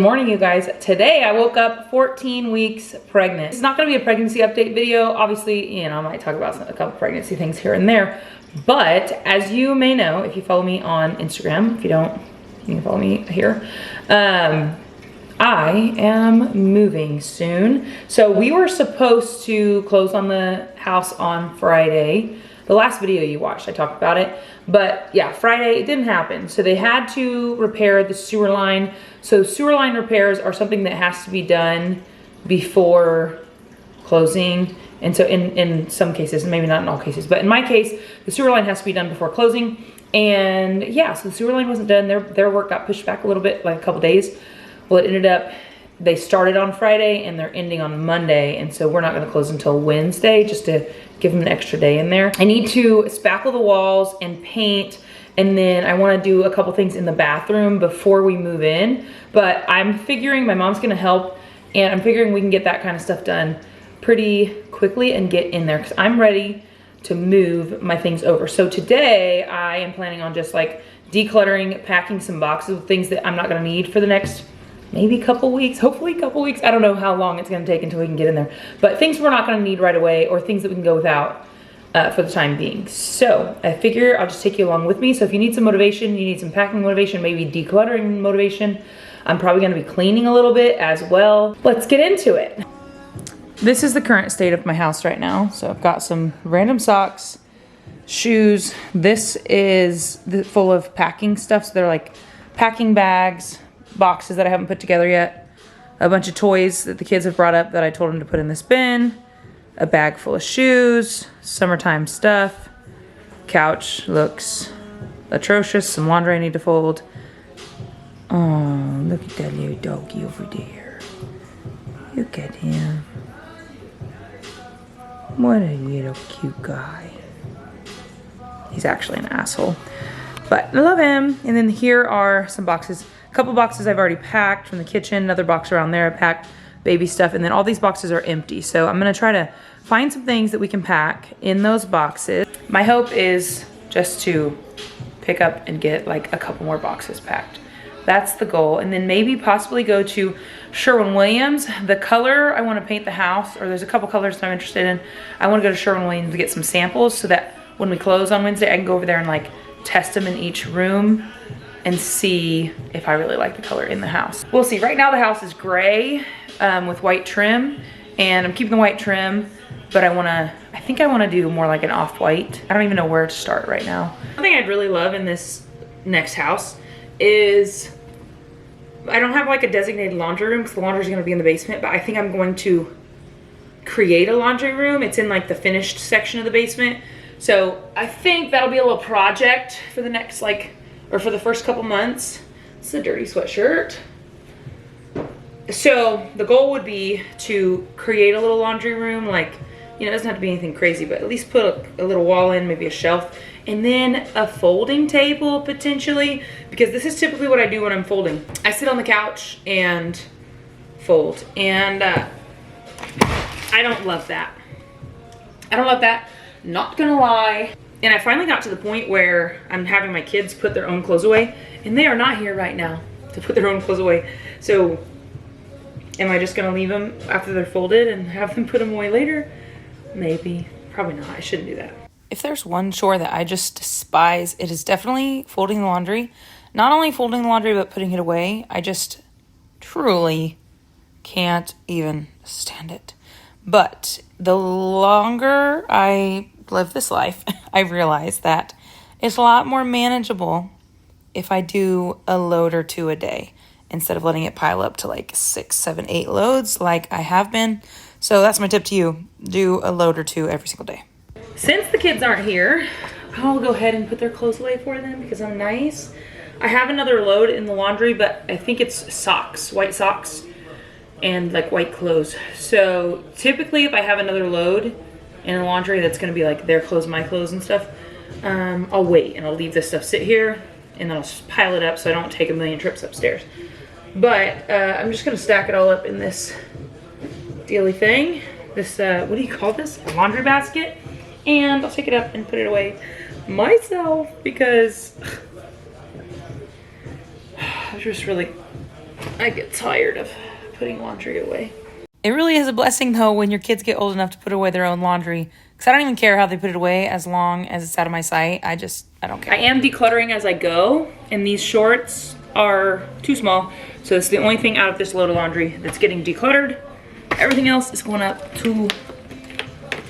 Good morning, you guys. Today I woke up 14 weeks pregnant. It's not gonna be a pregnancy update video. Obviously, you know, I might talk about a couple pregnancy things here and there. But as you may know, if you follow me on Instagram, if you don't, you can follow me here. I am moving soon. So we were supposed to close on the house on Friday. The last video you watched, I talked about it. But yeah, Friday, it didn't happen. So they had to repair the sewer line. So sewer line repairs are something that has to be done before closing. And so in some cases, maybe not in all cases, but in my case, the sewer line has to be done before closing. And yeah, so the sewer line wasn't done. Their work got pushed back a little bit, like a couple days. Well, it ended up, they started on Friday and they're ending on Monday. And so we're not gonna close until Wednesday just to give them an extra day in there. I need to spackle the walls and paint. And then I wanna do a couple things in the bathroom before we move in. But I'm figuring my mom's gonna help, and I'm figuring we can get that kind of stuff done pretty quickly and get in there, because I'm ready to move my things over. So today I am planning on just like decluttering, packing some boxes of things that I'm not gonna need for the next maybe a couple weeks, hopefully a couple weeks. I don't know how long it's gonna take until we can get in there, but things we're not gonna need right away, or things that we can go without for the time being. So I figure I'll just take you along with me. So if you need some motivation, you need some packing motivation, maybe decluttering motivation, I'm probably gonna be cleaning a little bit as well. Let's get into it. This is the current state of my house right now. So I've got some random socks, shoes. This is full of packing stuff. So they're like packing bags, boxes that I haven't put together yet, a bunch of toys that the kids have brought up that I told them to put in this bin, a bag full of shoes, summertime stuff. Couch looks atrocious, some laundry I need to fold. Oh, look at that little doggy over there. Look at him. What a little cute guy. He's actually an asshole, but I love him. And then here are some boxes. A couple boxes I've already packed from the kitchen, another box around there I packed baby stuff, and then all these boxes are empty. So I'm gonna try to find some things that we can pack in those boxes. My hope is just to pick up and get like a couple more boxes packed. That's the goal. And then maybe possibly go to Sherwin-Williams. The color I wanna paint the house, or there's a couple colors that I'm interested in. I wanna go to Sherwin-Williams to get some samples so that when we close on Wednesday, I can go over there and like test them in each room and see if I really like the color in the house. We'll see. Right now the house is gray with white trim, and I'm keeping the white trim, but I think I wanna do more like an off-white. I don't even know where to start right now. Something I'd really love in this next house is, I don't have like a designated laundry room because the laundry's gonna be in the basement, but I think I'm going to create a laundry room. It's in like the finished section of the basement. So I think that'll be a little project for the next for the first couple months. It's a dirty sweatshirt. So the goal would be to create a little laundry room, like, you know, it doesn't have to be anything crazy, but at least put a little wall in, maybe a shelf, and then a folding table potentially, because this is typically what I do when I'm folding. I sit on the couch and fold, and I don't love that. I don't love that, not gonna lie. And I finally got to the point where I'm having my kids put their own clothes away, and they are not here right now to put their own clothes away. So am I just gonna leave them after they're folded and have them put them away later? Maybe, probably not. I shouldn't do that. If there's one chore that I just despise, it is definitely folding the laundry. Not only folding the laundry, but putting it away. I just truly can't even stand it. But the longer I live this life, I realize that it's a lot more manageable if I do a load or two a day instead of letting it pile up to like 6, 7, 8 loads like I have been. So that's my tip to you. Do a load or two every single day. Since the kids aren't here, I'll go ahead and put their clothes away for them because I'm nice. I have another load in the laundry, but I think it's socks, white socks, and like white clothes. So typically if I have another load in the laundry that's gonna be like their clothes, my clothes and stuff, I'll wait and I'll leave this stuff sit here, and then I'll just pile it up so I don't take a million trips upstairs. But I'm just gonna stack it all up in this dealy thing. This, what do you call this? A laundry basket. And I'll take it up and put it away myself because I just really I get tired of putting laundry away. It really is a blessing, though, when your kids get old enough to put away their own laundry. Because I don't even care how they put it away as long as it's out of my sight. I don't care. I am decluttering as I go, and these shorts are too small. So it's the only thing out of this load of laundry that's getting decluttered. Everything else is going up to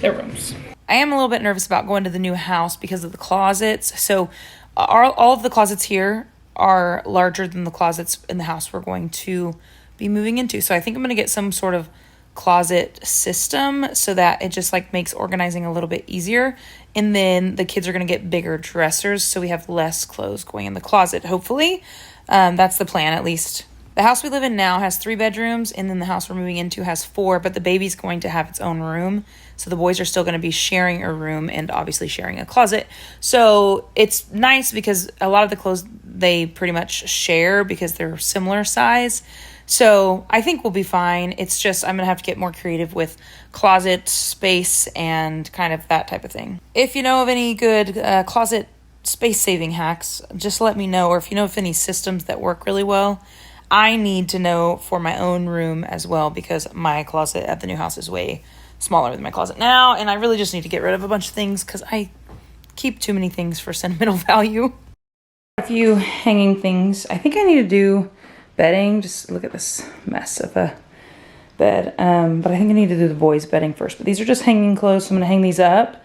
their rooms. I am a little bit nervous about going to the new house because of the closets. So all of the closets here are larger than the closets in the house we're going to be moving into. So I think I'm going to get some sort of closet system so that it just like makes organizing a little bit easier. And then the kids are going to get bigger dressers so we have less clothes going in the closet, hopefully. That's the plan, at least. The house we live in now has 3 bedrooms, and then the house we're moving into has 4, but the baby's going to have its own room. So the boys are still going to be sharing a room and obviously sharing a closet. So it's nice because a lot of the clothes they pretty much share because they're similar size. So I think we'll be fine. It's just I'm going to have to get more creative with closet space and kind of that type of thing. If you know of any good closet space saving hacks, just let me know. Or if you know of any systems that work really well, I need to know for my own room as well because my closet at the new house is way smaller than my closet now. And I really just need to get rid of a bunch of things because I keep too many things for sentimental value. A few hanging things. I think I need to do bedding. Just look at this mess of a bed. But I think I need to do the boys' bedding first. But these are just hanging clothes, so I'm going to hang these up.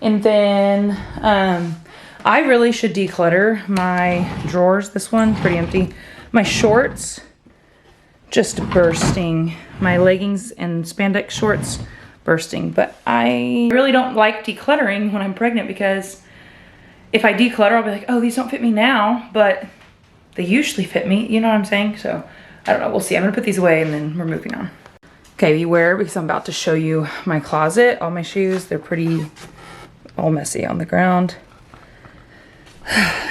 And then I really should declutter my drawers. This one, pretty empty. My shorts, just bursting. My leggings and spandex shorts, bursting. But I really don't like decluttering when I'm pregnant because if I declutter, I'll be like, oh, these don't fit me now. But they usually fit me, you know what I'm saying? So, I don't know, we'll see. I'm gonna put these away and then we're moving on. Okay, beware because I'm about to show you my closet. All my shoes, they're pretty all messy on the ground.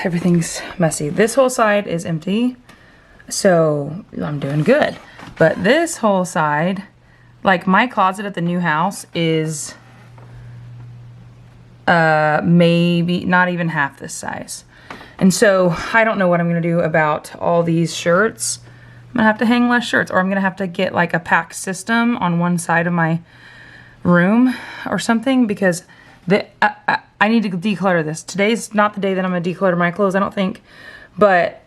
Everything's messy. This whole side is empty, so I'm doing good. But this whole side, like my closet at the new house is maybe not even half this size. And so I don't know what I'm gonna do about all these shirts. I'm gonna have to hang less shirts, or I'm gonna have to get like a pack system on one side of my room or something because I need to declutter this. Today's not the day that I'm gonna declutter my clothes, I don't think, but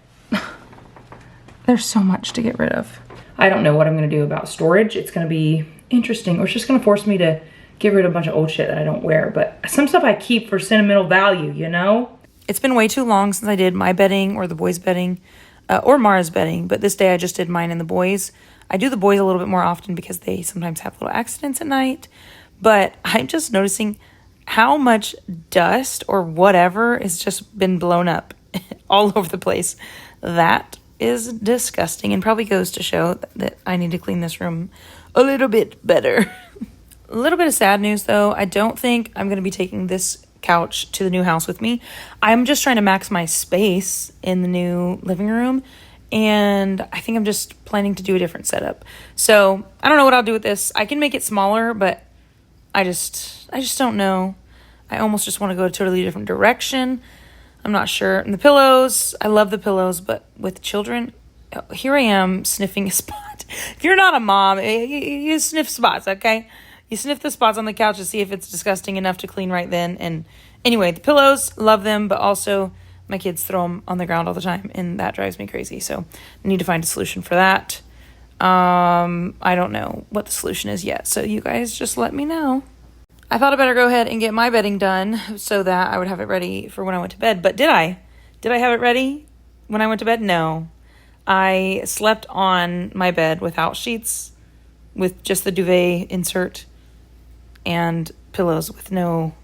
there's so much to get rid of. I don't know what I'm gonna do about storage. It's gonna be interesting, or it's just gonna force me to get rid of a bunch of old shit that I don't wear, but some stuff I keep for sentimental value, you know? It's been way too long since I did my bedding or the boys' bedding or Mara's bedding, but this day I just did mine and the boys. I do the boys a little bit more often because they sometimes have little accidents at night, but I'm just noticing how much dust or whatever has just been blown up all over the place. That is disgusting and probably goes to show that I need to clean this room a little bit better. A little bit of sad news though. I don't think I'm going to be taking this couch to the new house with me. I'm just trying to max my space in the new living room, and I think I'm just planning to do a different setup. So I don't know what I'll do with this. I can make it smaller, but I just don't know. I almost just want to go a totally different direction. I'm not sure. And the pillows, I love the pillows, but with children, here I am sniffing a spot. If you're not a mom, you sniff spots, okay? You sniff the spots on the couch to see if it's disgusting enough to clean right then. And anyway, the pillows, love them, but also my kids throw them on the ground all the time, and that drives me crazy. So I need to find a solution for that. I don't know what the solution is yet, so you guys just let me know. I thought I'd better go ahead and get my bedding done so that I would have it ready for when I went to bed. But did I? Did I have it ready when I went to bed? No. I slept on my bed without sheets, with just the duvet insert and pillows with no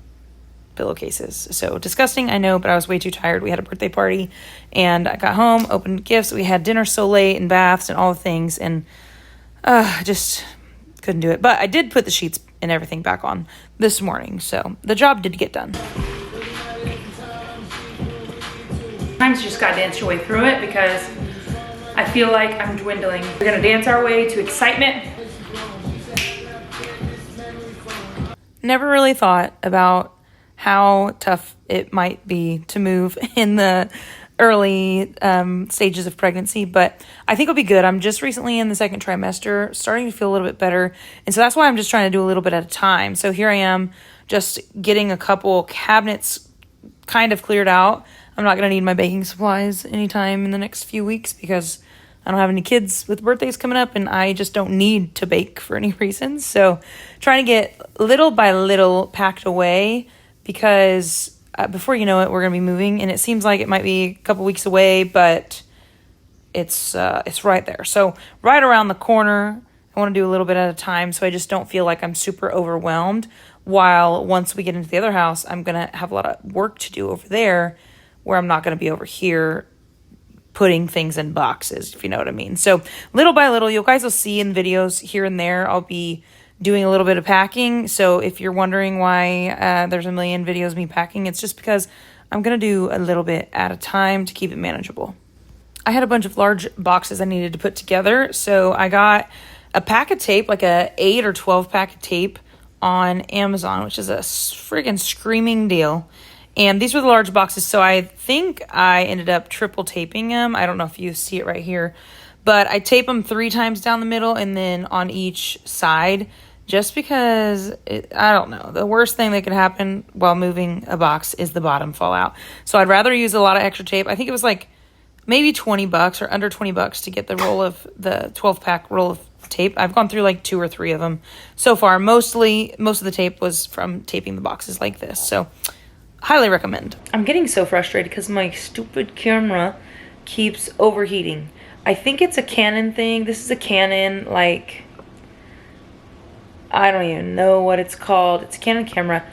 pillowcases. So disgusting, I know, but I was way too tired. We had a birthday party and I got home, opened gifts. We had dinner so late and baths and all the things, and just couldn't do it. But I did put the sheets and everything back on this morning, so the job did get done. Sometimes you just gotta dance your way through it because I feel like I'm dwindling. We're gonna dance our way to excitement. Never really thought about how tough it might be to move in the early stages of pregnancy, but I think it'll be good. I'm just recently in the second trimester, starting to feel a little bit better. And so that's why I'm just trying to do a little bit at a time. So here I am just getting a couple cabinets kind of cleared out. I'm not going to need my baking supplies anytime in the next few weeks because I don't have any kids with birthdays coming up and I just don't need to bake for any reason. So trying to get little by little packed away because before you know it, we're going to be moving, and it seems like it might be a couple weeks away, but it's right there. So right around the corner, I want to do a little bit at a time so I just don't feel like I'm super overwhelmed, while once we get into the other house, I'm going to have a lot of work to do over there where I'm not going to be over here putting things in boxes, if you know what I mean. So little by little, you guys will see in videos here and there, I'll be doing a little bit of packing. So if you're wondering why there's a million videos of me packing, it's just because I'm going to do a little bit at a time to keep it manageable. I had a bunch of large boxes I needed to put together. So I got a pack of tape, like a 8 or 12 pack of tape on Amazon, which is a friggin' screaming deal. And these were the large boxes. So I think I ended up triple taping them. I don't know if you see it right here, but I tape them 3 times down the middle and then on each side, just because, I don't know, the worst thing that could happen while moving a box is the bottom fall out. So I'd rather use a lot of extra tape. I think it was like maybe $20 or under $20 to get the 12-pack roll of tape. I've gone through like 2 or 3 of them so far. Most of the tape was from taping the boxes like this. So highly recommend. I'm getting so frustrated because my stupid camera keeps overheating. I think it's a Canon thing. This is a Canon, like, I don't even know what it's called. It's a Canon camera.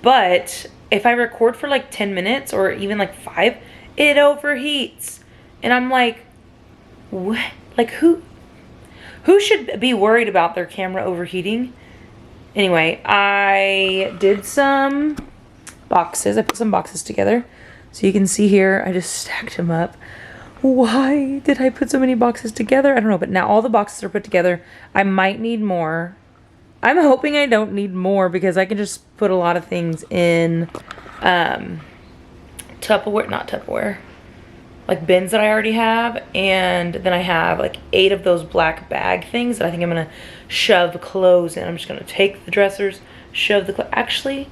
But if I record for like 10 minutes or even like 5, it overheats. And I'm like, what? Like, who should be worried about their camera overheating? Anyway, I did some boxes. I put some boxes together. So you can see here, I just stacked them up. Why did I put so many boxes together? I don't know, but now all the boxes are put together. I might need more. I'm hoping I don't need more because I can just put a lot of things in Tupperware, not Tupperware, like bins that I already have. And then I have like 8 of those black bag things that I think I'm gonna shove clothes in. I'm just gonna take the dressers, shove the clothes. Actually,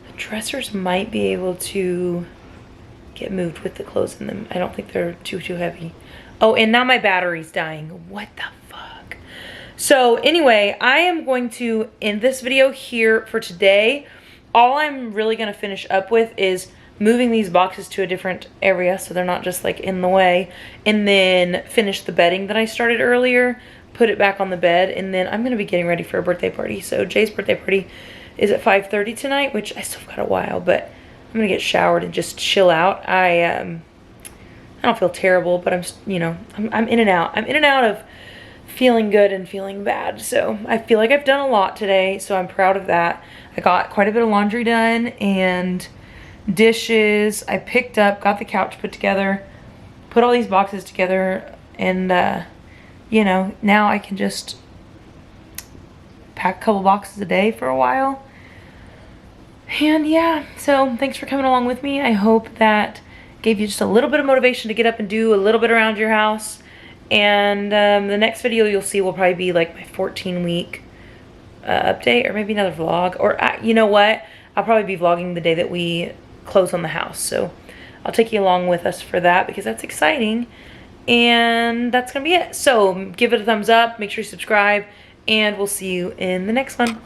the dressers might be able to get moved with the clothes in them. I don't think they're too heavy. Oh, and now my battery's dying. What the fuck? So anyway, I am going to end this video here for today. All I'm really gonna finish up with is moving these boxes to a different area so they're not just like in the way, and then finish the bedding that I started earlier, put it back on the bed, and then I'm gonna be getting ready for a birthday party. So Jay's birthday party is at 5:30 tonight, which I still got a while, but I'm gonna get showered and just chill out. I don't feel terrible, but I'm, you know, I'm in and out. I'm in and out of feeling good and feeling bad. So I feel like I've done a lot today, so I'm proud of that. I got quite a bit of laundry done and dishes. I picked up, got the couch put together, put all these boxes together, and you know, now I can just pack a couple boxes a day for a while. And yeah, so thanks for coming along with me. I hope that gave you just a little bit of motivation to get up and do a little bit around your house. And the next video you'll see will probably be like my 14-week update, or maybe another vlog. Or you know what? I'll probably be vlogging the day that we close on the house. So I'll take you along with us for that because that's exciting. And that's gonna be it. So give it a thumbs up, make sure you subscribe, and we'll see you in the next one.